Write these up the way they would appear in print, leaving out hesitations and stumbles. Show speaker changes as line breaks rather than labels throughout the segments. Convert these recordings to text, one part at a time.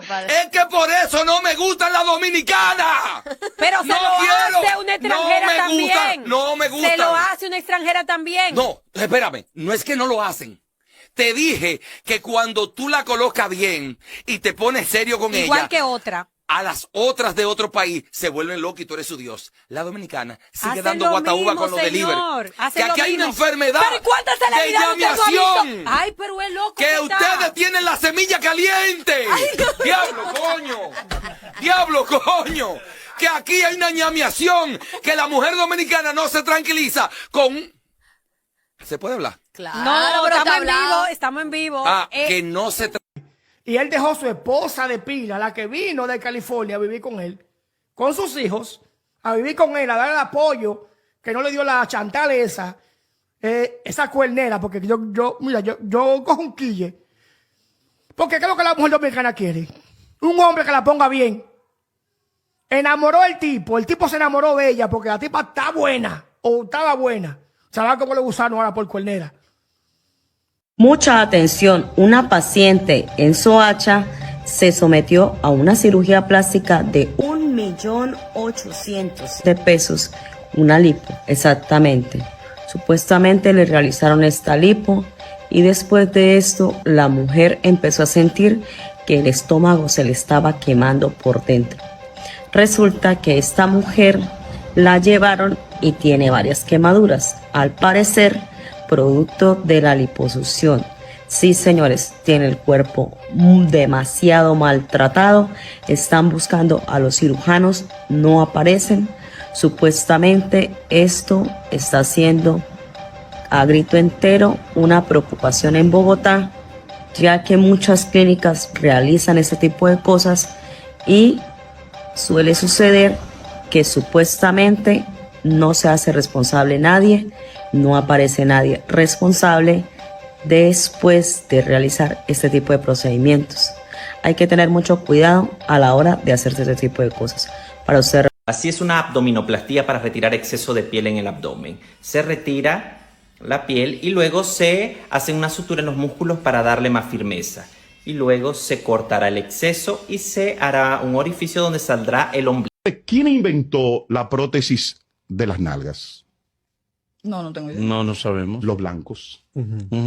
Es que por eso no me gustan las dominicanas.
Pero se
No
lo
quiero.
hace una extranjera
No me
también.
gustan, no me gustan.
Se lo hace una extranjera también.
No, espérame, no es que no lo hacen. Te dije que cuando tú la colocas bien y te pones serio con ella.
Igual que otra.
A las otras de otro país se vuelven locas y tú eres su Dios. La dominicana sigue
Hacen
dando
lo
guataúba
mismo,
con los
señor.
delivery.
Hacen
Que
lo
aquí hay una
mismo.
enfermedad
¿Pero cuántas
de
celebridades usted no ha
llamiación.
visto? Ay, pero es loco
Que
está.
ustedes tienen la semilla caliente.
Ay, no.
Diablo, coño. Diablo, coño. Que aquí hay una ñamiación. Que la mujer dominicana no se tranquiliza con... ¿Se puede hablar?
Claro,
No,
pero
estamos en
está
vivo,
hablado.
estamos en vivo.
Que no se...
Y él dejó su esposa de pila, la que vino de California a vivir con él, con sus hijos, a vivir con él, a darle el apoyo, que no le dio la chantal esa cuernera, porque mira, yo cojo un quille. Porque ¿qué es lo que la mujer dominicana quiere? Un hombre que la ponga bien. Enamoró el tipo se enamoró de ella porque la tipa está buena, o estaba buena. Se va como le gusaron ahora por cuernera.
Mucha atención, una paciente en Soacha se sometió a una cirugía plástica de 1.800.000 de pesos, una lipo, exactamente. Supuestamente le realizaron esta lipo y después de esto la mujer empezó a sentir que el estómago se le estaba quemando por dentro. Resulta que esta mujer la llevaron y tiene varias quemaduras, al parecer producto de la liposucción. Sí, señores, tiene el cuerpo demasiado maltratado. Están buscando a los cirujanos, no aparecen. Supuestamente esto está siendo a grito entero una preocupación en Bogotá, ya que muchas clínicas realizan este tipo de cosas y suele suceder que supuestamente no se hace responsable nadie, no aparece nadie responsable después de realizar este tipo de procedimientos. Hay que tener mucho cuidado a la hora de hacerse este tipo de cosas. Para usted.
Así es una abdominoplastía para retirar exceso de piel en el abdomen. Se retira la piel y luego se hace una sutura en los músculos para darle más firmeza. Y luego se cortará el exceso y se hará un orificio donde saldrá el ombligo.
¿Quién inventó la prótesis de las nalgas?
No tengo idea.
No sabemos.
Los blancos.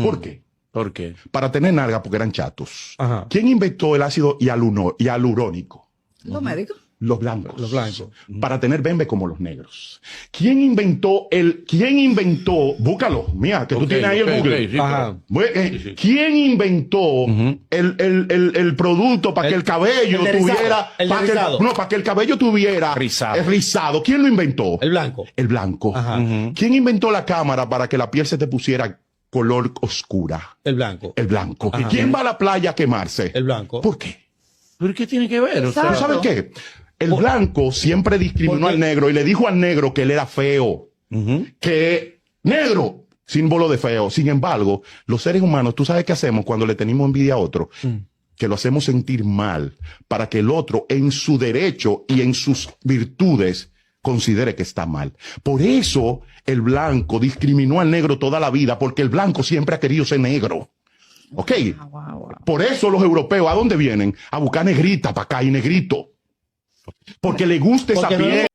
¿Por
qué?
¿Por qué?
Para tener nalgas porque eran chatos.
Ajá.
¿Quién inventó el ácido hialurónico?
Los médicos.
Los blancos.
Los blancos.
Para tener bembe como los negros. ¿Quién inventó, búscalo, mira, que tú tienes ahí el Google.
Sí,
Ajá. ¿Quién inventó el producto para que el cabello tuviera, para que el cabello tuviera rizado? ¿Quién lo inventó?
El blanco.
El blanco.
Ajá.
¿Quién inventó la cámara para que la piel se te pusiera color oscura?
El blanco.
El blanco.
Ajá.
¿Quién va a la playa a quemarse?
El blanco.
¿Por qué?
¿Pero qué tiene que ver? O sea,
¿Tú sabes qué? El blanco siempre discriminó al negro y le dijo al negro que él era feo. Que negro, símbolo de feo. Sin embargo, los seres humanos, ¿tú sabes qué hacemos cuando le tenemos envidia a otro? Que lo hacemos sentir mal para que el otro en su derecho y en sus virtudes considere que está mal. Por eso el blanco discriminó al negro toda la vida, porque el blanco siempre ha querido ser negro. ¿Ok? Por eso los europeos, ¿a dónde vienen? A buscar negrita para acá y negrito. Porque le gusta esa piel.